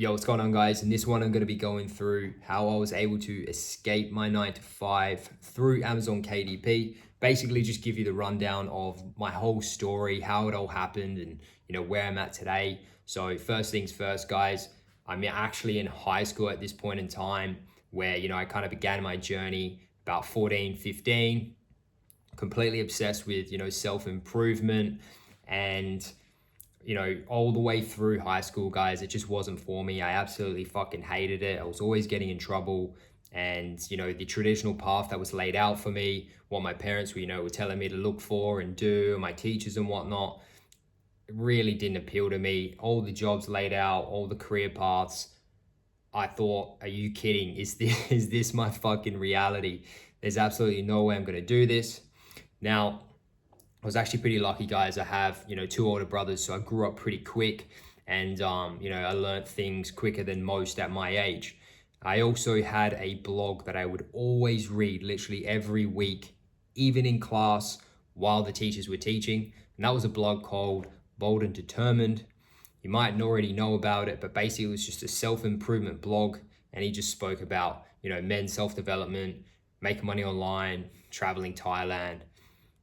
Yo, what's going on, guys? In this one, I'm going to be going through how I was able to escape my 9 to 5 through Amazon KDP. Basically, just give you the rundown of my whole story, how it all happened, and where I'm at today. So, first things first, guys. I'm actually in high school at this point in time, where I kind of began my journey about 14, 15. Completely obsessed with self-improvement and all the way through high school, guys, it just wasn't for me. I absolutely fucking hated it. I was always getting in trouble. And, the traditional path that was laid out for me, what my parents were telling me to look for and do, and my teachers and whatnot, it really didn't appeal to me. All the jobs laid out, all the career paths, I thought, are you kidding? Is this my fucking reality? There's absolutely no way I'm going to do this. Now, I was actually pretty lucky, guys. I have, two older brothers, so I grew up pretty quick, and I learned things quicker than most at my age. I also had a blog that I would always read literally every week, even in class while the teachers were teaching. And that was a blog called Bold and Determined. You might already know about it, but basically it was just a self-improvement blog, and he just spoke about, men's self-development, making money online, traveling Thailand,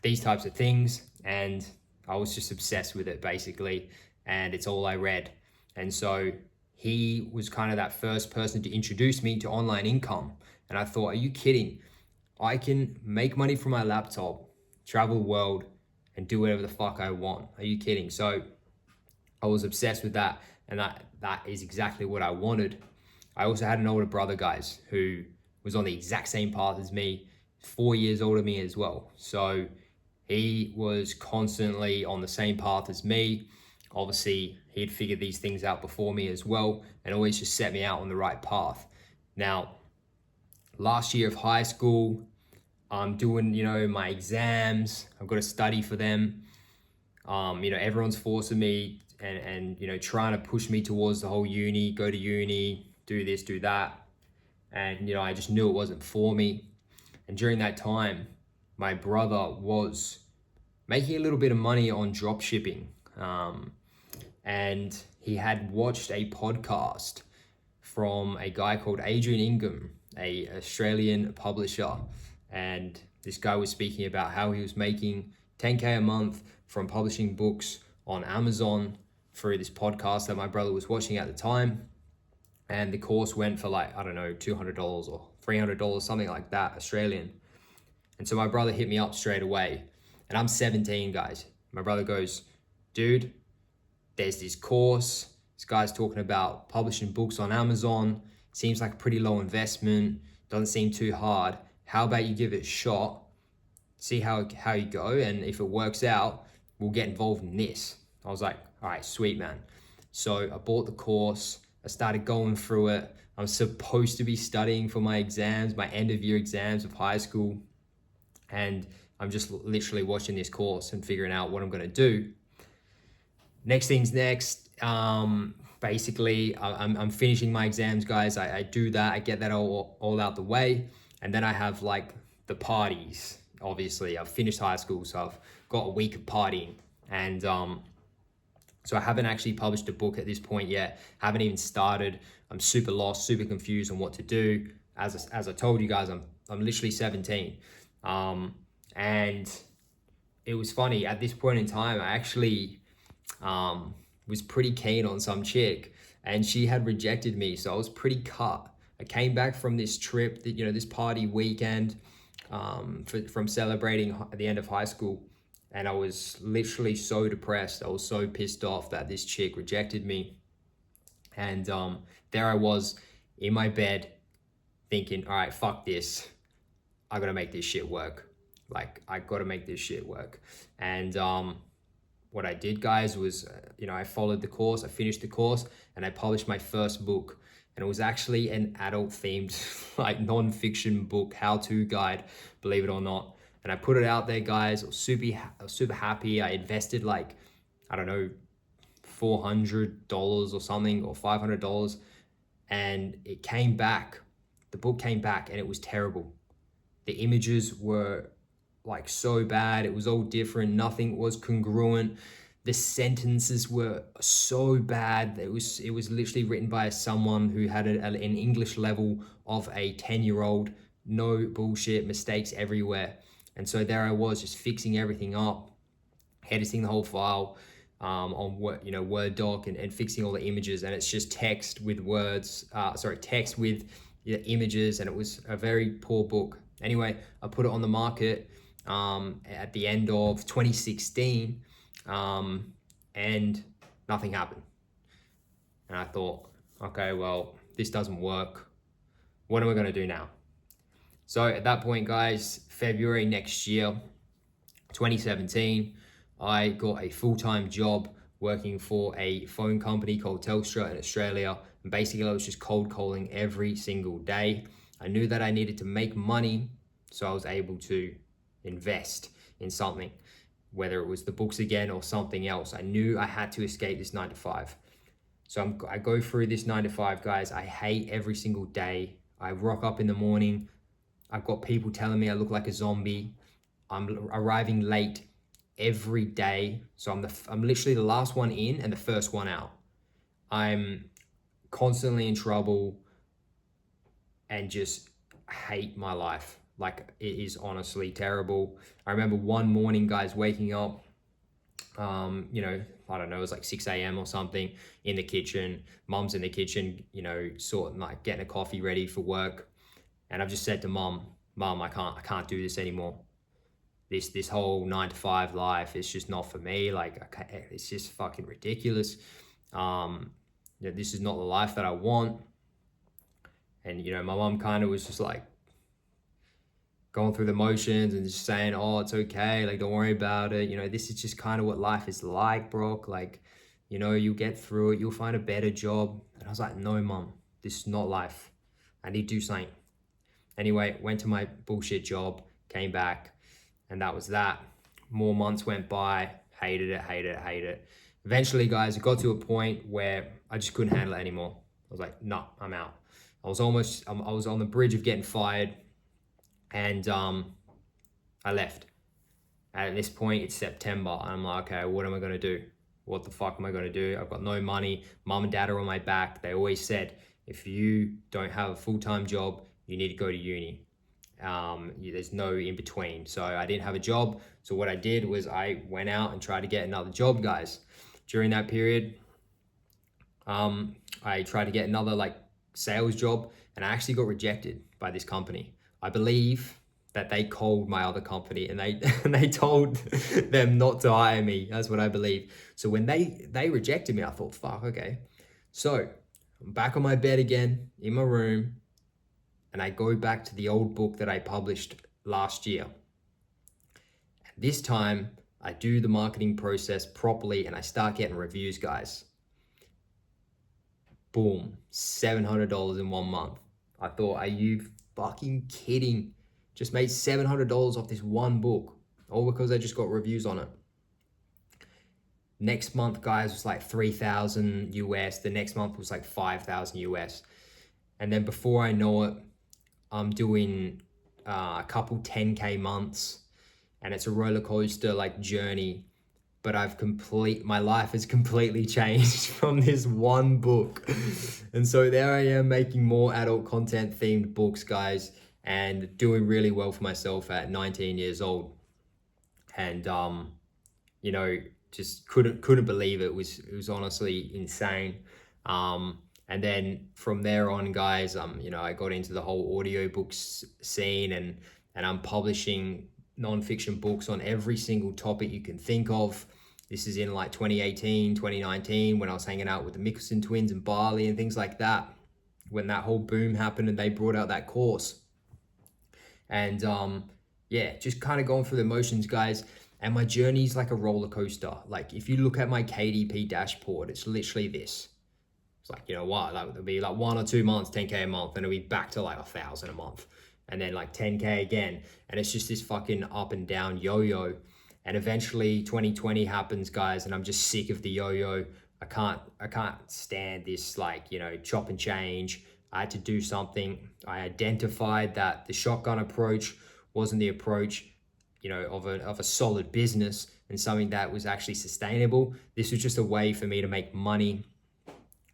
these types of things. And I was just obsessed with it, basically, and it's all I read. And so he was kind of that first person to introduce me to online income. And I thought, are you kidding? I can make money from my laptop, travel the world, and do whatever the fuck I want. Are you kidding? So I was obsessed with that, and that is exactly what I wanted. I also had an older brother, guys, who was on the exact same path as me, 4 years older than me as well. So he was constantly on the same path as me. Obviously, he'd figured these things out before me as well, and always just set me out on the right path. Now, last year of high school, I'm doing, my exams. I've got to study for them. Everyone's forcing me and trying to push me towards the whole uni, go to uni, do this, do that. And, I just knew it wasn't for me. And during that time, my brother was making a little bit of money on drop shipping. And he had watched a podcast from a guy called Adrian Ingham, a Australian publisher. And this guy was speaking about how he was making 10K a month from publishing books on Amazon through this podcast that my brother was watching at the time. And the course went for like, I don't know, $200 or $300, something like that, Australian. And so my brother hit me up straight away. And I'm 17, guys. My brother goes, dude, there's this course. This guy's talking about publishing books on Amazon. Seems like a pretty low investment. Doesn't seem too hard. How about you give it a shot? See how you go. And if it works out, we'll get involved in this. I was like, all right, sweet, man. So I bought the course. I started going through it. I'm supposed to be studying for my exams, my end of year exams of high school. And I'm just literally watching this course and figuring out what I'm going to do. Next thing's next. Basically, I'm finishing my exams, guys. I do that. I get that all out the way. And then I have like the parties. Obviously, I've finished high school, so I've got a week of partying. And so I haven't actually published a book at this point yet. Haven't even started. I'm super lost, super confused on what to do. As I told you guys, I'm literally 17. And it was funny, at this point in time, I actually was pretty keen on some chick, and she had rejected me, so I was pretty cut. I came back from this trip, this party weekend, from celebrating at the end of high school, and I was literally so depressed. I was so pissed off that this chick rejected me. And there I was in my bed thinking, all right, fuck this. I gotta make this shit work. I gotta make this shit work. And what I did, guys, was, I followed the course, I finished the course, and I published my first book. And it was actually an adult-themed, non-fiction book, how-to guide, believe it or not. And I put it out there, guys. I was super happy. I invested I don't know, $400 or something, or $500. And it came back. The book came back, and it was terrible. The images were so bad. It was all different. Nothing was congruent. The sentences were so bad. It was literally written by someone who had an English level of a 10-year-old. No bullshit, mistakes everywhere. And so there I was, just fixing everything up, editing the whole file on Word doc, and fixing all the images, and it's just text with words, text with images, and it was a very poor book. Anyway, I put it on the market at the end of 2016, and nothing happened. And I thought, okay, well, this doesn't work. What am I going to do now? So at that point, guys, February next year, 2017, I got a full-time job working for a phone company called Telstra in Australia. And basically, I was just cold calling every single day. I knew that I needed to make money, so I was able to invest in something, whether it was the books again or something else. I knew I had to escape this 9 to 5. So I go through this 9 to 5, guys. I hate every single day. I rock up in the morning. I've got people telling me I look like a zombie. I'm arriving late every day. So I'm literally the last one in and the first one out. I'm constantly in trouble and just hate my life. Like, it is honestly terrible. I remember one morning, guys, waking up, I don't know, it was like 6 a.m. or something, in the kitchen. Mom's in the kitchen, sort of like getting a coffee ready for work. And I've just said to Mom, I can't do this anymore. This whole 9 to 5 life is just not for me. Like, it's just fucking ridiculous. This is not the life that I want. And, my mom kind of was just like going through the motions and just saying, oh, it's okay. Like, don't worry about it. This is just kind of what life is like, Brock. Like, you'll get through it. You'll find a better job. And I was like, no, Mom, this is not life. I need to do something. Anyway, went to my bullshit job, came back, and that was that. More months went by, hated it. Eventually, guys, it got to a point where I just couldn't handle it anymore. I was like, no, I'm out. I was on the bridge of getting fired, and I left. And at this point, it's September, and I'm like, okay, what am I gonna do? What the fuck am I gonna do? I've got no money. Mom and Dad are on my back. They always said, if you don't have a full-time job, you need to go to uni. There's no in between. So I didn't have a job. So what I did was I went out and tried to get another job, guys. During that period, I tried to get another sales job, and I actually got rejected by this company. I believe that they called my other company and they told them not to hire me. That's what I believe. So when they rejected me, I thought, fuck, okay. So I'm back on my bed again in my room, and I go back to the old book that I published last year. And this time I do the marketing process properly and I start getting reviews, guys. Boom, $700 in 1 month. I thought, are you fucking kidding? Just made $700 off this one book, all because I just got reviews on it. Next month, guys, was like 3,000 US. The next month was like 5,000 US. And then before I know it, I'm doing a couple 10K months, and it's a roller coaster journey. But my life has completely changed from this one book. And so there I am making more adult content themed books, guys, and doing really well for myself at 19 years old. And, just couldn't believe it. It was honestly insane. And then from there on, guys, I got into the whole audiobooks scene, and I'm publishing nonfiction books on every single topic you can think of. This is in 2018, 2019, when I was hanging out with the Mickelson twins in Bali and things like that, when that whole boom happened and they brought out that course. And just kind of going through the motions, guys. And my journey is like a roller coaster. Like, if you look at my KDP dashboard, it's literally this. It's like, what? It'll be 1 or 2 months, 10K a month, and it'll be back to 1,000 a month. And then 10K again. And it's just this fucking up and down yo-yo. And eventually 2020 happens, guys, and I'm just sick of the yo-yo. I can't stand this chop and change. I had to do something. I identified that the shotgun approach wasn't the approach, of a solid business. and something that was actually sustainable. This was just a way for me to make money.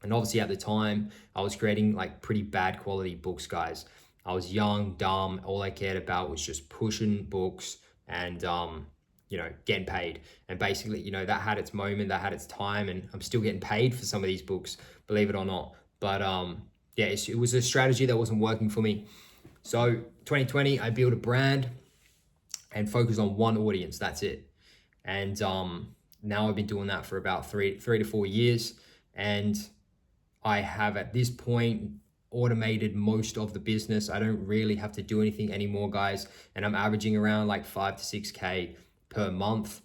And obviously at the time, I was creating like pretty bad quality books, guys. I was young, dumb. All I cared about was just pushing books and, getting paid. And basically, that had its moment, that had its time, and I'm still getting paid for some of these books, believe it or not. But it was a strategy that wasn't working for me. So 2020, I built a brand and focused on one audience. That's it. And now I've been doing that for about three to 4 years. And I have at this point automated most of the business. I don't really have to do anything anymore, guys. And I'm averaging around like 5 to 6K per month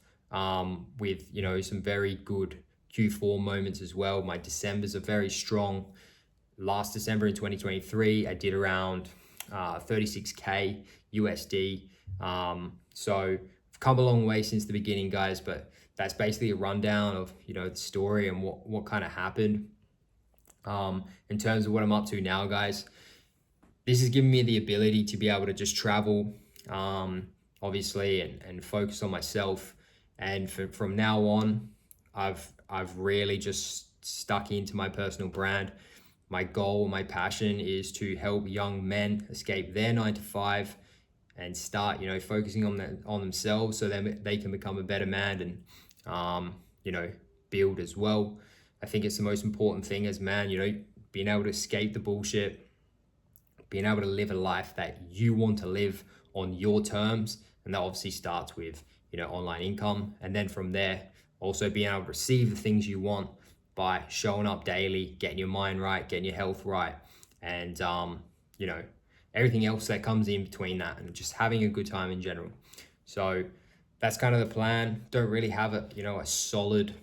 with, some very good Q4 moments as well. My Decembers are very strong. Last December in 2023, I did around 36K USD. So I've come a long way since the beginning, guys, but that's basically a rundown of, the story and what kind of happened. In terms of what I'm up to now, guys, this has given me the ability to be able to just travel, obviously, and focus on myself. And from now on, I've really just stuck into my personal brand. My goal, my passion is to help young men escape their 9 to 5 and start, focusing on themselves, so that they can become a better man and, build as well. I think it's the most important thing as man, being able to escape the bullshit, being able to live a life that you want to live on your terms. And that obviously starts with, online income. And then from there, also being able to receive the things you want by showing up daily, getting your mind right, getting your health right, and, everything else that comes in between that, and just having a good time in general. So that's kind of the plan. Don't really have a solid,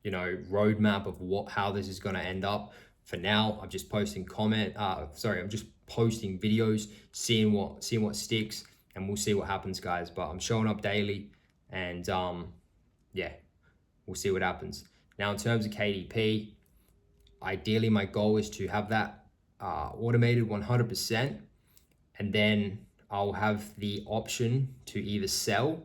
roadmap of how this is going to end up. For now, I'm just posting I'm just posting videos, seeing what sticks, and we'll see what happens, guys. But I'm showing up daily, and we'll see what happens. Now, in terms of KDP, ideally my goal is to have that automated 100%, and then I'll have the option to either sell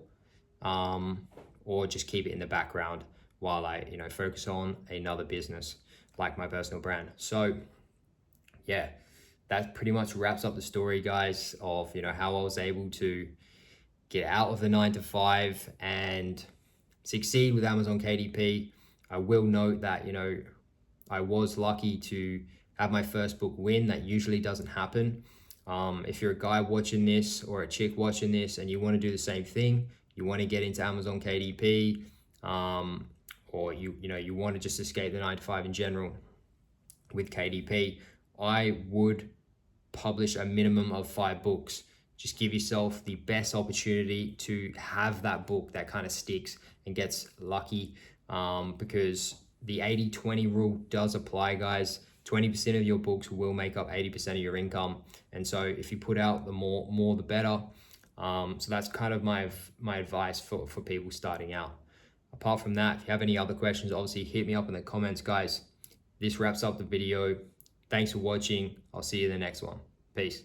or just keep it in the background while I focus on another business like my personal brand. So yeah, that pretty much wraps up the story, guys, of how I was able to get out of the 9 to 5 and succeed with Amazon KDP. I will note that I was lucky to have my first book win. That usually doesn't happen. If you're a guy watching this or a chick watching this and you want to do the same thing, you want to get into Amazon KDP, or you want to just escape the 9 to 5 in general with KDP, I would publish a minimum of 5 books. Just give yourself the best opportunity to have that book that kind of sticks and gets lucky, because the 80-20 rule does apply, guys. 20% of your books will make up 80% of your income. And so if you put out the more the better. So that's kind of my advice for people starting out. Apart from that, if you have any other questions, obviously hit me up in the comments, guys. This wraps up the video. Thanks for watching. I'll see you in the next one. Peace.